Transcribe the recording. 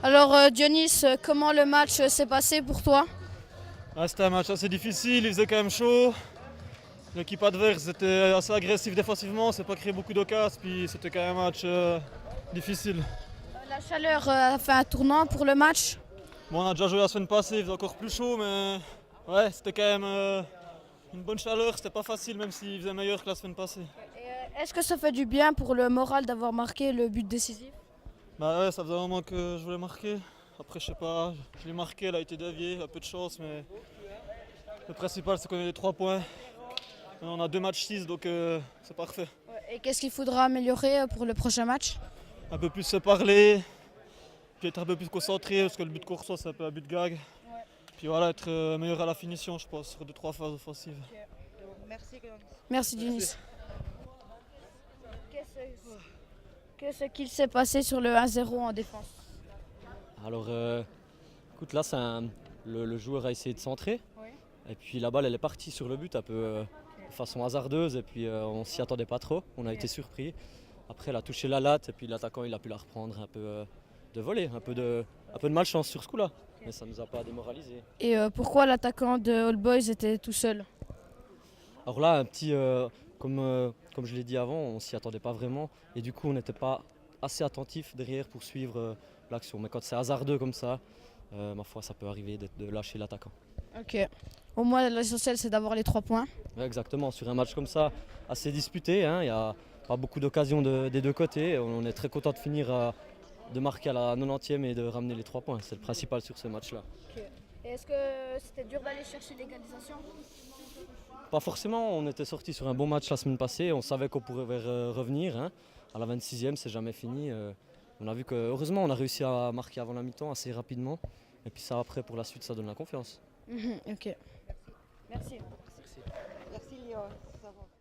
Alors Dionis, comment le match s'est passé pour toi? C'était un match assez difficile, il faisait quand même chaud. L'équipe adverse était assez agressive défensivement, c'est pas créé beaucoup d'occasions, puis c'était quand même un match difficile. La chaleur a fait un tournant pour le match. Bon, on a déjà joué la semaine passée, il faisait encore plus chaud, mais ouais, c'était quand même une bonne chaleur, c'était pas facile même s'il faisait meilleur que la semaine passée. Est-ce que ça fait du bien pour le moral d'avoir marqué le but décisif? Bah ouais, ça faisait un moment que je voulais marquer. Après, je sais pas, je l'ai marqué, elle a été déviée, un peu de chance, mais le principal c'est qu'on a les 3 points. On a 2 matchs 6, donc c'est parfait. Et qu'est-ce qu'il faudra améliorer pour le prochain match? Un peu plus se parler, puis être un peu plus concentré, parce que le but qu'on reçoit c'est un peu un but gag. Puis voilà, être meilleur à la finition, je pense, sur 2-3 phases offensives. Merci Dionis. Qu'est-ce qu'il s'est passé sur le 1-0 en défense? Alors, écoute, là, le joueur a essayé de centrer. Oui. Et puis la balle, elle est partie sur le but un peu de façon hasardeuse. Et puis on s'y attendait pas trop. On a été surpris. Après, elle a touché la latte. Et puis l'attaquant, il a pu la reprendre un peu de volée. Un peu de malchance sur ce coup-là. Mais ça ne nous a pas démoralisé. Et pourquoi l'attaquant de All Boys était tout seul? Alors là, un petit, comme je l'ai dit avant, on s'y attendait pas vraiment. Et du coup, on n'était pas assez attentif derrière pour suivre l'action. Mais quand c'est hasardeux comme ça, ma foi, ça peut arriver de lâcher l'attaquant. Ok. Au moins l'essentiel c'est d'avoir les 3 points. Ouais, exactement, sur un match comme ça, assez disputé, hein, il n'y a pas beaucoup d'occasions des deux côtés. On est très content de finir, de marquer à la 90e et de ramener les 3 points. C'est le principal sur ce match-là. Et est-ce que c'était dur d'aller chercher l'égalisation? Pas forcément, on était sorti sur un bon match la semaine passée, on savait qu'on pourrait revenir. Hein. À la 26e, c'est jamais fini. On a vu que, heureusement, on a réussi à marquer avant la mi-temps assez rapidement. Et puis ça, après, pour la suite, ça donne la confiance. Ok. Merci. Merci Léo. Ça va.